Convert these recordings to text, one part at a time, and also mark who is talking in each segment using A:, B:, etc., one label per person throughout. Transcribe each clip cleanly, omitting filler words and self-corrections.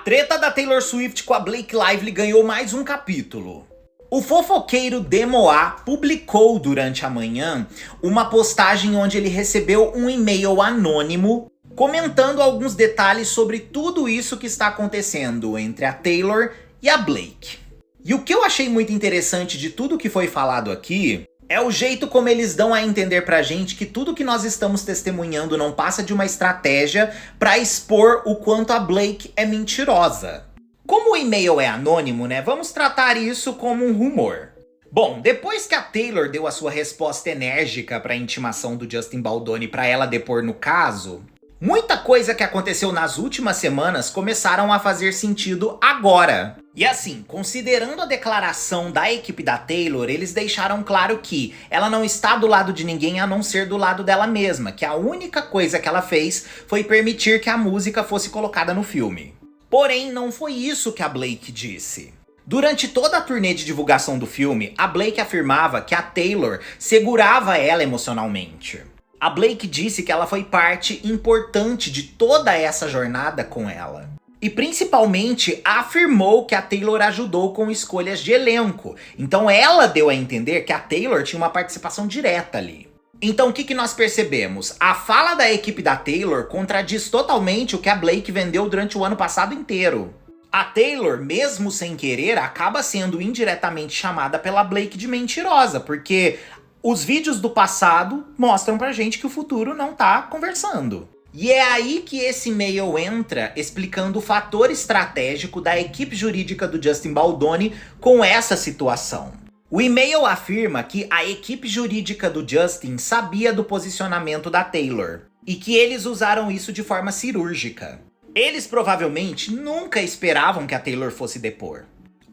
A: treta da Taylor Swift com a Blake Lively ganhou mais um capítulo. O fofoqueiro Demoa publicou durante a manhã uma postagem onde ele recebeu um e-mail anônimo comentando alguns detalhes sobre tudo isso que está acontecendo entre a Taylor e a Blake. E o que eu achei muito interessante de tudo que foi falado aqui é o jeito como eles dão a entender pra gente que tudo que nós estamos testemunhando não passa de uma estratégia pra expor o quanto a Blake é mentirosa. Como o e-mail é anônimo, né, vamos tratar isso como um rumor. Bom, depois que a Taylor deu a sua resposta enérgica pra intimação do Justin Baldoni pra ela depor no caso, muita coisa que aconteceu nas últimas semanas começaram a fazer sentido agora. E assim, considerando a declaração da equipe da Taylor, eles deixaram claro que ela não está do lado de ninguém a não ser do lado dela mesma, que a única coisa que ela fez foi permitir que a música fosse colocada no filme. Porém, não foi isso que a Blake disse. Durante toda a turnê de divulgação do filme, a Blake afirmava que a Taylor segurava ela emocionalmente. A Blake disse que ela foi parte importante de toda essa jornada com ela. E principalmente afirmou que a Taylor ajudou com escolhas de elenco. Então ela deu a entender que a Taylor tinha uma participação direta ali. Então o que nós percebemos? A fala da equipe da Taylor contradiz totalmente o que a Blake vendeu durante o ano passado inteiro. A Taylor, mesmo sem querer, acaba sendo indiretamente chamada pela Blake de mentirosa, porque os vídeos do passado mostram pra gente que o futuro não tá conversando. E é aí que esse e-mail entra explicando o fator estratégico da equipe jurídica do Justin Baldoni com essa situação. O e-mail afirma que a equipe jurídica do Justin sabia do posicionamento da Taylor e que eles usaram isso de forma cirúrgica. Eles provavelmente nunca esperavam que a Taylor fosse depor.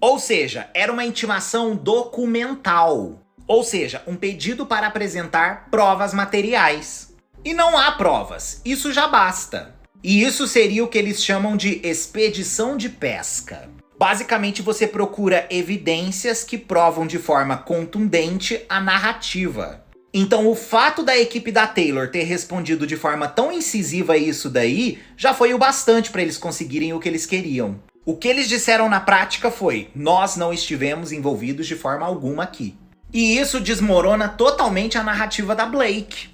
A: Ou seja, era uma intimação documental. Ou seja, um pedido para apresentar provas materiais. E não há provas, isso já basta. E isso seria o que eles chamam de expedição de pesca. Basicamente você procura evidências que provam de forma contundente a narrativa. Então o fato da equipe da Taylor ter respondido de forma tão incisiva a isso daí, já foi o bastante para eles conseguirem o que eles queriam. O que eles disseram na prática foi: nós não estivemos envolvidos de forma alguma aqui. E isso desmorona totalmente a narrativa da Blake.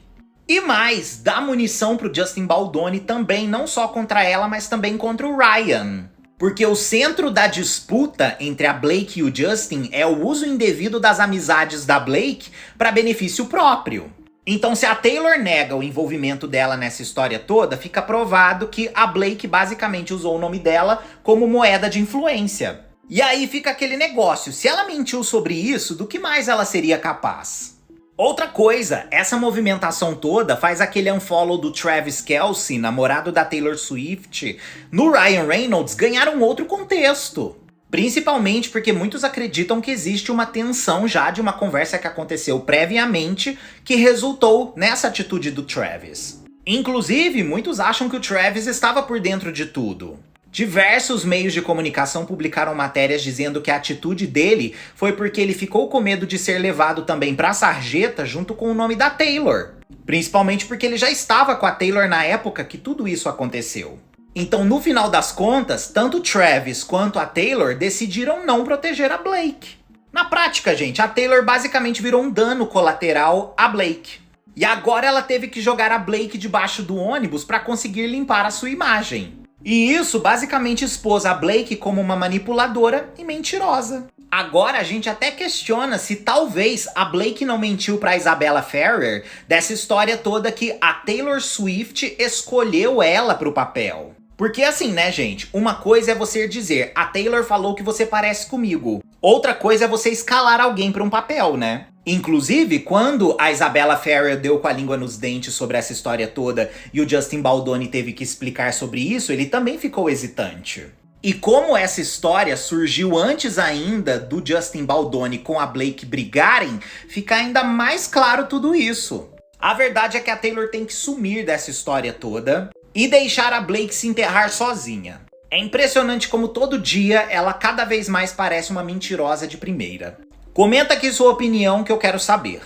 A: E mais, dá munição pro Justin Baldoni também, não só contra ela, mas também contra o Ryan. Porque o centro da disputa entre a Blake e o Justin é o uso indevido das amizades da Blake para benefício próprio. Então, se a Taylor nega o envolvimento dela nessa história toda, fica provado que a Blake basicamente usou o nome dela como moeda de influência. E aí fica aquele negócio, se ela mentiu sobre isso, do que mais ela seria capaz? Outra coisa, essa movimentação toda faz aquele unfollow do Travis Kelce, namorado da Taylor Swift, no Ryan Reynolds ganhar um outro contexto. Principalmente porque muitos acreditam que existe uma tensão já de uma conversa que aconteceu previamente que resultou nessa atitude do Travis. Inclusive, muitos acham que o Travis estava por dentro de tudo. Diversos meios de comunicação publicaram matérias dizendo que a atitude dele foi porque ele ficou com medo de ser levado também pra sarjeta junto com o nome da Taylor. Principalmente porque ele já estava com a Taylor na época que tudo isso aconteceu. Então, no final das contas, tanto o Travis quanto a Taylor decidiram não proteger a Blake. Na prática, gente, a Taylor basicamente virou um dano colateral à Blake. E agora ela teve que jogar a Blake debaixo do ônibus para conseguir limpar a sua imagem. E isso basicamente expôs a Blake como uma manipuladora e mentirosa. Agora a gente até questiona se talvez a Blake não mentiu pra Isabella Ferrer dessa história toda que a Taylor Swift escolheu ela pro papel. Porque assim, né, gente? Uma coisa é você dizer, a Taylor falou que você parece comigo. Outra coisa é você escalar alguém pra um papel, né? Inclusive, quando a Isabella Ferrer deu com a língua nos dentes sobre essa história toda e o Justin Baldoni teve que explicar sobre isso, ele também ficou hesitante. E como essa história surgiu antes ainda do Justin Baldoni com a Blake brigarem, fica ainda mais claro tudo isso. A verdade é que a Taylor tem que sumir dessa história toda e deixar a Blake se enterrar sozinha. É impressionante como todo dia ela cada vez mais parece uma mentirosa de primeira. Comenta aqui sua opinião que eu quero saber.